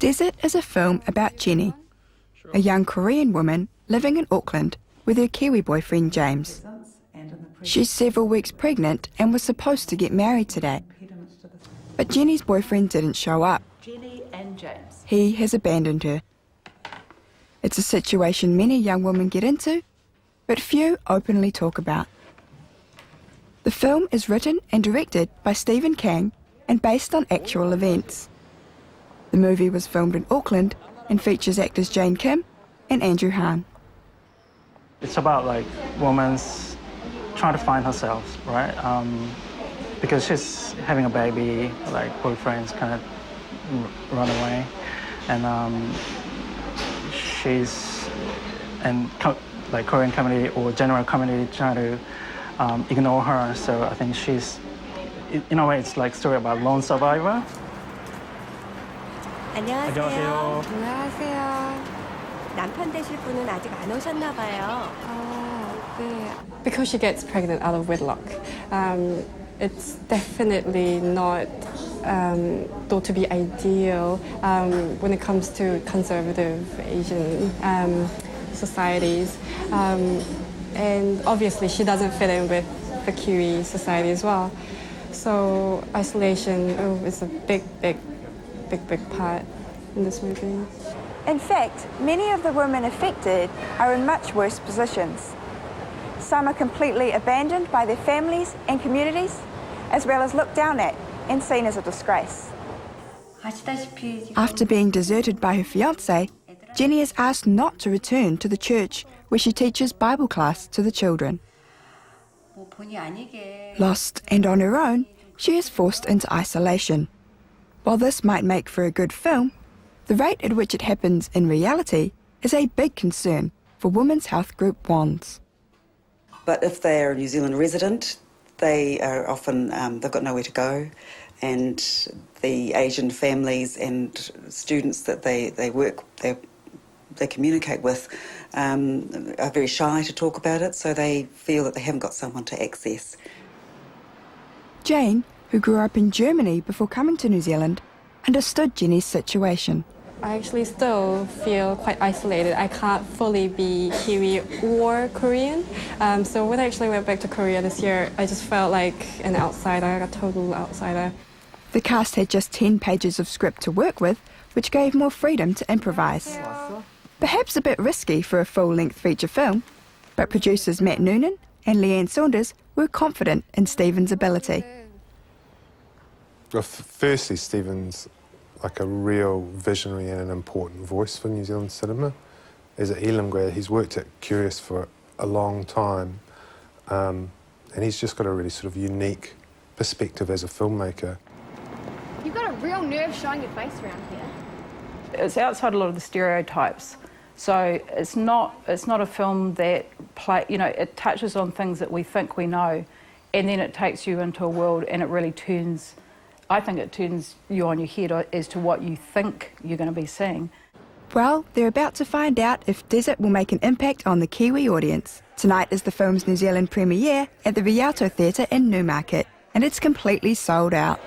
Desert is a film about Jenny, a young Korean woman living in Auckland with her Kiwi boyfriend James. She's several weeks pregnant and was supposed to get married today. But Jenny's boyfriend didn't show up. Jenny and James. He has abandoned her. It's a situation many young women get into, but few openly talk about. The film is written and directed by Stephen Kang and based on actual events. The movie was filmed in Auckland and features actors Jane Kim and Andrew Han. It's about like women's trying to find herself, right? Because she's having a baby, like boyfriend's kind of run away, and she's and like Korean community or general community trying to ignore her. So I think she's, in a way, it's like a story about lone survivor. 안녕하세요. 안녕하세요. 남편 되실 분은 아직 안 오셨나 봐요. 네. Because she gets pregnant out of wedlock, it's definitely not thought to be ideal when it comes to conservative Asian societies. And obviously she doesn't fit in with the Kiwi society as well. So isolation is a big part in this movie. In fact, many of the women affected are in much worse positions. Some are completely abandoned by their families and communities, as well as looked down at and seen as a disgrace. After being deserted by her fiancé, Jenny is asked not to return to the church where she teaches Bible class to the children. Lost and on her own, she is forced into isolation. While this might make for a good film, the rate at which it happens in reality is a big concern for women's health group WANDS. But if they are a New Zealand resident, they are often, they've got nowhere to go, and the Asian families and students that they communicate with are very shy to talk about it, so they feel that they haven't got someone to access. Jane, who grew up in Germany before coming to New Zealand, understood Jenny's situation. I actually still feel quite isolated. I can't fully be Kiwi or Korean. So when I actually went back to Korea this year, I just felt like an outsider, a total outsider. The cast had just 10 pages of script to work with, which gave more freedom to improvise. Perhaps a bit risky for a full-length feature film, but producers Matt Noonan and Leanne Saunders were confident in Stephen's ability. Well, firstly, Stephen's like a real visionary and an important voice for New Zealand cinema. As an Elam grad, he's worked at Curious for a long time, and he's just got a really sort of unique perspective as a filmmaker. You've got a real nerve showing your face around here. It's outside a lot of the stereotypes. So it's not a film that it touches on things that we think we know, and then it takes you into a world and it really turns you on your head as to what you think you're going to be seeing. Well, they're about to find out if Desert will make an impact on the Kiwi audience. Tonight is the film's New Zealand premiere at the Rialto Theatre in Newmarket, and it's completely sold out.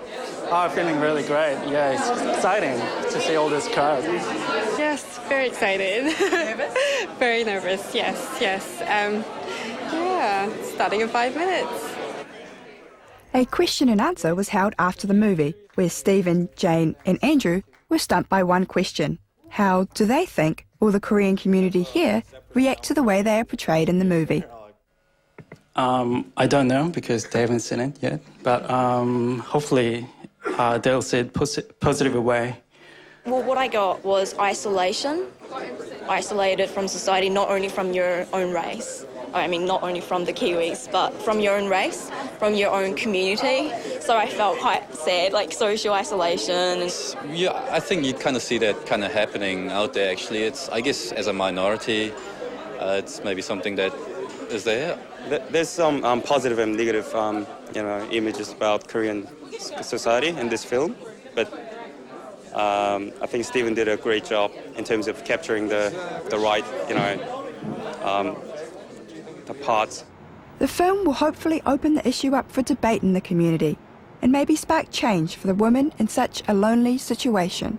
Oh, feeling really great. Yeah, it's exciting to see all this crowd. Yes, very excited. Nervous? Very nervous, yes. Yeah, starting in 5 minutes. A question and answer was held after the movie, where Stephen, Jane and Andrew were stumped by one question. How do they think will the Korean community here react to the way they are portrayed in the movie? I don't know because they haven't seen it yet, but hopefully they'll see it positive way. Well, what I got was isolation, isolated from society, not only from your own race. I mean, not only from the Kiwis, but from your own race, from your own community. So I felt quite sad, like social isolation. Yeah, I think you kind of see that kind of happening out there, actually. I guess, as a minority, it's maybe something that is there. There's some positive and negative, images about Korean society in this film, but I think Stephen did a great job in terms of capturing the right, the parts. The film will hopefully open the issue up for debate in the community and maybe spark change for the women in such a lonely situation.